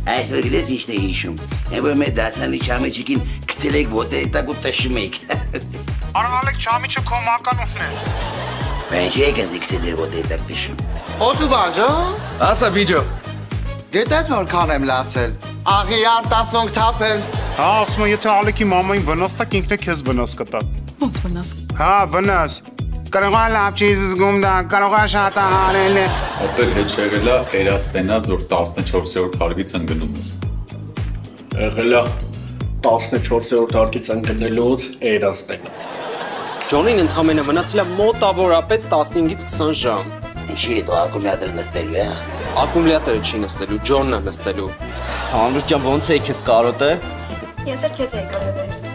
Այսօր գիտես ինչն է հիշում։ Որ մեր դասանի Չամիչիկին գցել եք ոտերի տակ ու տշում եք։ Արաղալեք Չամիչը քո մականունն է։ Բայց եք գցել եք ոտերի տակ տշում։ Օտուբանջո։ Ասա բիջո։ Գիտես որքան եմ լացել։ Աղիար 15 թափել։ Հա, ասում եմ, եթե Ալեքի մամային վնաս տակ ինքն է քեզ վնաս կտա։ Ոնց վնաս։ Հա, վնաս։ Կարող է լավ ճիզ զգում դա, կարող է շատ արել է։ Ապեր հետ եղելա Էրաստենաս, որ 14-րդ հարկից ընկնում ես։ Եղելա 14-րդ հարկից ընկնելուց Էրաստենա։ Ջոնին ընդամենը մնացել է մոտավորապես 15-ից 20 ժամ։ Ինչի է դու ակումուլյատորը նստելու, հա։ Ակումուլյատորը չի նստելու, Ջոնն է նստելու։ Հանուշ ջան, ոնց է քեզ կարոտը։ Ես էլ քեզ եի կարոտել։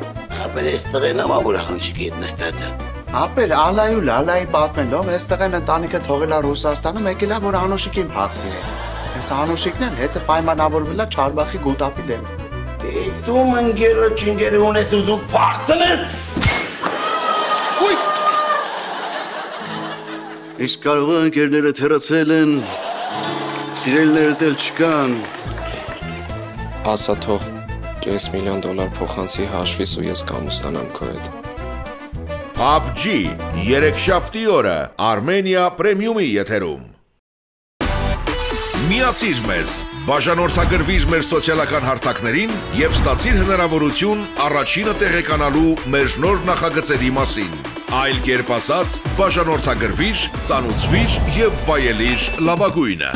Ապեր այստեղ են ամավոր հանչիկի հետ նստած։ Ապեր ալայու լալայի պատմելով այստեղ են ընտանիքը թողել է Ռուսաստանում, եկել է որ Անուշիկին փախցնի։ Այս Անուշիկն էլ հետը պայմանավորվել է Չարբախի գուտապի դեմ։ Դու ընկերոջ ընկերը ունես ու դու փախցնես։ Ուй։ Իսկ կարող է ընկերները թերացել են, սիրելիները դել չկան։ Ասա թող $500,000 փոխանցի հաշվիս ու ես կամուստանամ քո հետ։ PUBG երեքշաբթի օրը Armenia Premium-ի եթերում։ Միացիր մեզ, բաժանորդագրվիր մեր սոցիալական հարթակներին եւ ստացիր հնարավորություն առաջինը տեղեկանալու մեր նոր նախագծերի մասին։ Այլ կերպ ասած, բաժանորդագրվիր, ծանուցվիր եւ վայելիր լավագույնը։